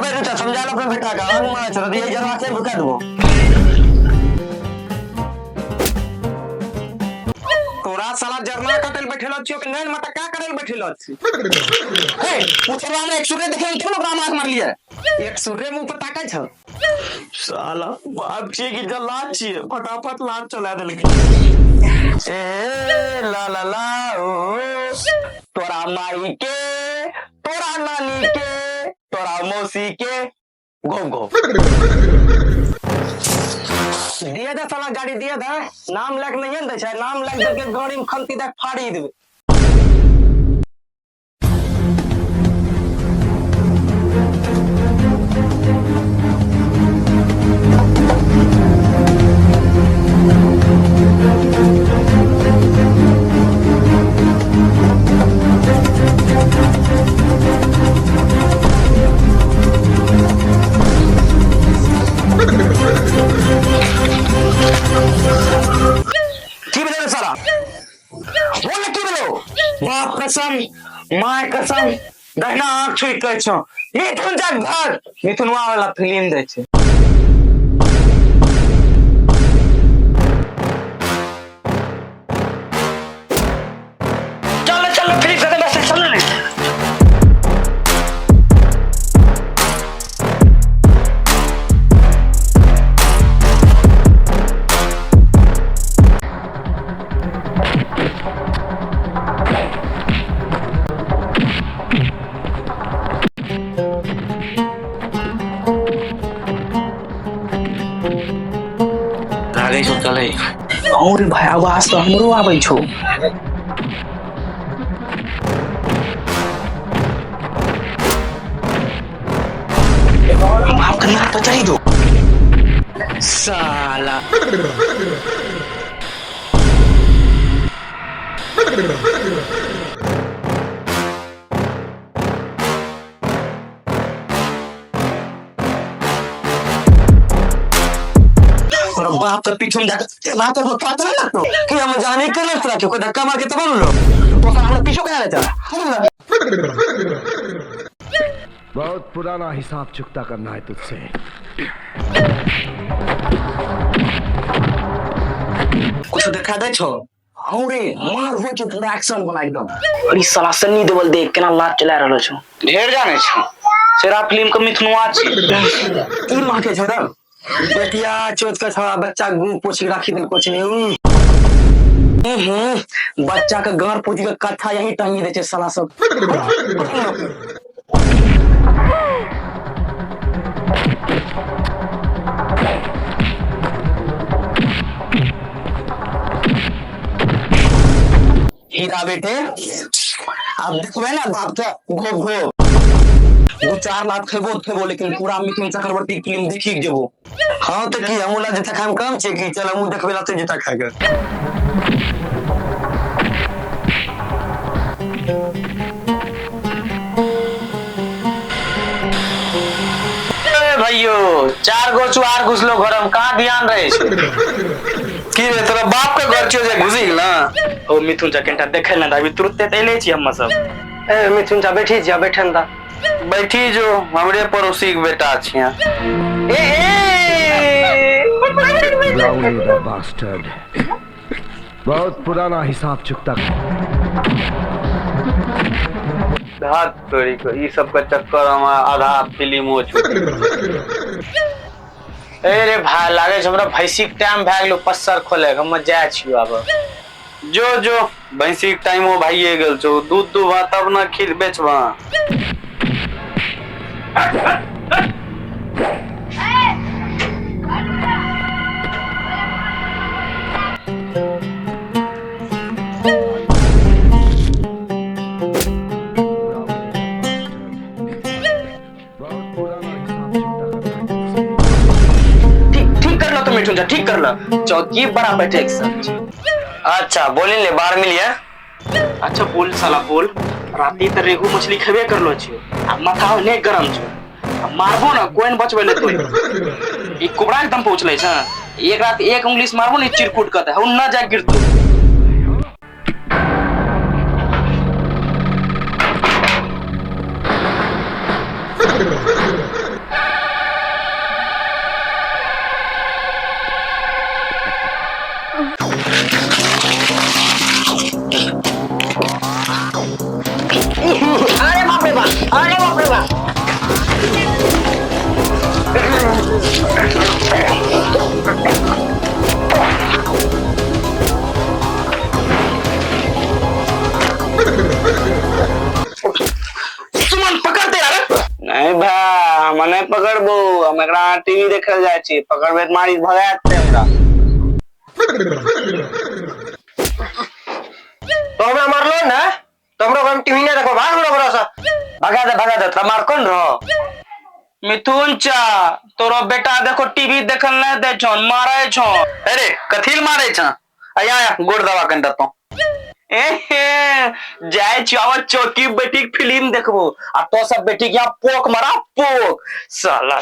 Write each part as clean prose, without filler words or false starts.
बेटा समझा लो अपने बेटा का अंग मार छोड़ दिए जरा से भुका दो तोरा साला जरना कटल बैठेलो छियो कि नहीं मटका करल बैठेलो छी ए पुछवा में एक सूर्य देखे क्यों ओकरा मार मार लिया एक सूर्य मुंह पर ताकै छ साला बाप छी की जल्लाद छी फटाफट लात चला देलकै ए ला ला ला ओ तोरा माई के तोरा नानी के तोरा मौसी के गो गो दिए दे साला गाड़ी दिए दे नाम लग नहीं दे छै नाम लग दे के गाड़ी में खंती दे फाड़ी देबे बाप कसम माय कसम दहिना आंख छुई कहै छ मिथुन जा घर मिथुनवा वाला फिल्म दै छै चलो चलो फिल्म से बस चलो ने चले और भाई आवाज तो हमरो आबै छौ माफ करना तो चाहिए दो साला बाप का पीछे में जाकर बात कर पता ना तो कि हम जाने के लिए तरह कोई धक्का मार के तो बोल लो तो हम पीछे क्या रहता है बहुत पुराना हिसाब चुकता करना है तुझसे कुछ दिखा दे छो औरे मार हो के पूरा एक्शन बना एकदम और इस साला सन्नी देवल देख केना लात चला रहलो छो ढेर जाने छो सेरा फिल्म के मिथुनवा छी ई मां के छो बेटिया चोट का छवा बच्चा गु पोछी राखी देल कोछ नहीं बच्चा का गार पोछी का कथा यही टांगी दे छे साला सब हीरा बेटे अब देखबे ना बाप के घो घो 2-4 लाख खेबो लेकिन पूरा मिथुन चक्रवर्ती फिल्म देखी जेबो हां तो की हमला जता काम काम छे कि चल हम देखबे ला तो जता खा के ए भाइयो 4 गो चुआर घुसलो घर में कहां ध्यान रहे छे की रे तोरा बाप के घर छियो जे घुसी गेल ना ओ मिथुन जा कनटा देखै ना अभी तुरंत एले छी हम सब ए मिथुन जा बैठी जा बैठन दा बैठी जो हमरे पड़ोसी के बेटा छिया बहुत पुराना हिसाब चुकता हाथ तोड़ी को ई सब का चक्कर में आधा फिल्म हो चुकी ए रे भाई लागे छ हमरा भैंसी के टाइम भ गेलो पस्सर खोले हम जाय छियो अब जो जो भैंसी के टाइम हो भाईए गेल छो दूध दुबा तब ना खीर बेचबा ठीक कर लो चौकी बड़ा बैठे एक साथ अच्छा बोली ले बार मिलिए अच्छा बोल साला बोल राती त रेगू मछली खबे करलो छियो आ माथा ने गरम छ मारबो ना कोइन बचबे ले तो ई कुबड़ा एकदम पहुंच ले छ एक रात एक उंगली से मारबो ने चिरकुट कहते है ना जा गिरतो अरे बाप रे बाप, अरे बाप रे बाप। सुमन पकड़ दे यार नहीं भा मने पकड़बो हम एकरा टीवी देखल जाय छी पकड़बे त मारी भगात दे हमरा तो हमरा मारलो ना तो हमरो हम टीवी नहीं देखो भाग बड़ा सा भगा दे तमार कौन रहो मिथुन चा तोरो बेटा देखो टीवी देखल नहीं दे छो मारे छो अरे कथील मारे छ आया आया गोड़ दवा कंटा तो जाए चावल चौकी बैठी फिल्म देखबो आ तो सब बैठी यहाँ पोक मारा पोक साला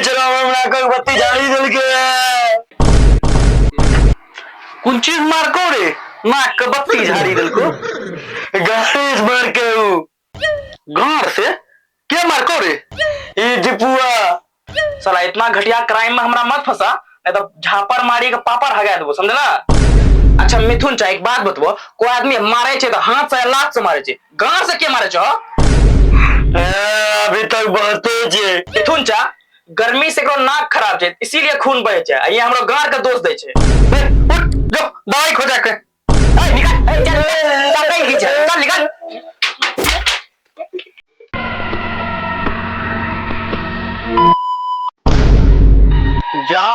चलो हमरा को बत्ती जाली जल के कौन चीज मार को रे नाक के बत्ती झाड़ी दिल को गणेश मार के गांड से क्या मार को रे ये जिपुआ साला इतना घटिया क्राइम में हमरा मत फंसा नहीं तो झापर मारी के पापड़ हगा देबो समझला। अच्छा मिथुन चा एक बात बतबो कोई आदमी मारे छे तो हाथ से लात से मारे छे गांड से के मारे छो अभी तक बहते छे मिथुन चा गर्मी से एकरो नाक खराब छे इसीलिए खून बहे छे ये हमरो गांड के दोष दे छे उठ जो दवाई खोजा के ए निकल ए चल कहीं की चल निकल जा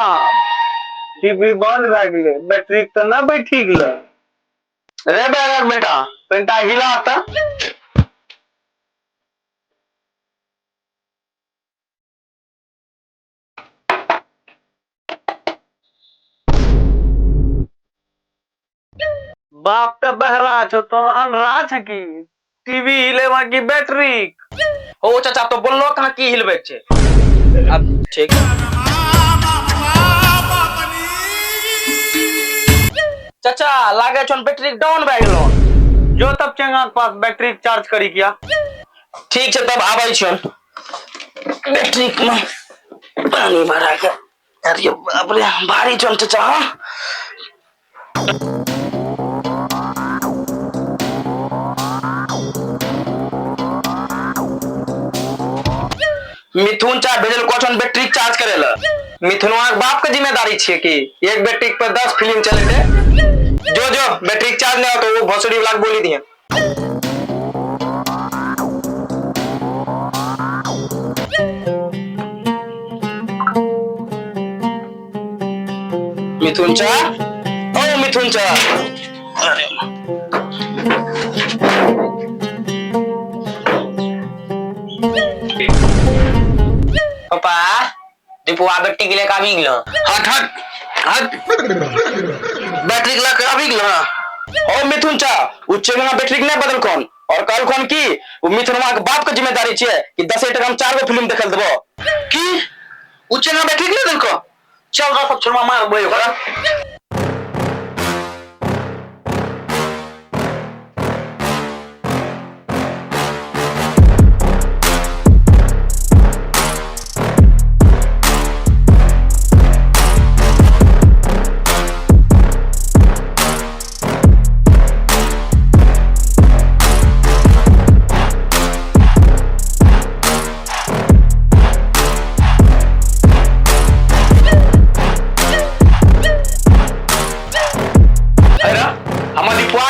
टीवी बंद रह गेले बैटरी तो ना बैठी गेले रे बैगर बेटा पेंटा हिला आता बाप का बहरा छो तो अनरा छ की टीवी हिलेवा की बैटरी ओ चाचा तो बोलो कहां की हिलबे छे अब ठीक चाचा लागे छन बैटरी डाउन भए गेलो जो तब चंगा के पास बैटरी चार्ज करी किया ठीक छे तब आबै छन बैटरी में पानी भरा के अरे बाप रे भारी छन चाचा मिथुन चा भेजल कोचन बैटरी चार्ज करेला मिथुनवा के बाप के जिम्मेदारी छिए कि एक बैटरी पर 10 फिल्म चले थे जो बैटरी चार्ज नहीं हो तो वो भोसड़ी वाला बोली दिए मिथुन चा ओ मिथुन चा अरे पापा दीपुआ बैटरी के लिए का भी गिलो हट हट हट बैटरी के लिए का भी गिलो ओ मिथुन चा उच्चे में बैटरी के नहीं बदल कौन और कल कौन की वो मिथुनवा के बाप के जिम्मेदारी छे कि 10 टका हम 4 गो फिल्म देखल देबो की उच्चे में बैटरी के नहीं दल को चल रा सब छोड़वा मार बोयो करा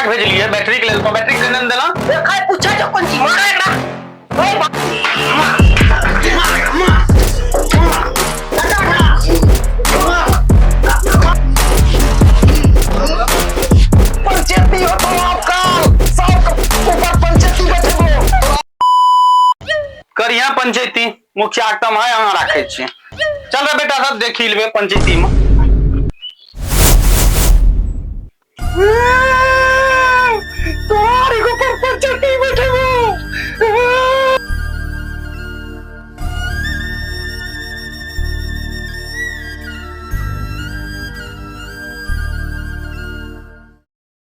भेजलिए बैटरी के लेल तो बैटरी के नहीं देला देखा पूछा जो कौन चीज मारे ना ओए बाप पंचायती हो तो आपका सब ऊपर पंचायती बैठो करिया पंचायती मुखिया एकदम है यहाँ रखे छी चल रे बेटा सब देखी लेबे पंचायती में तुम्हारी को पंचायती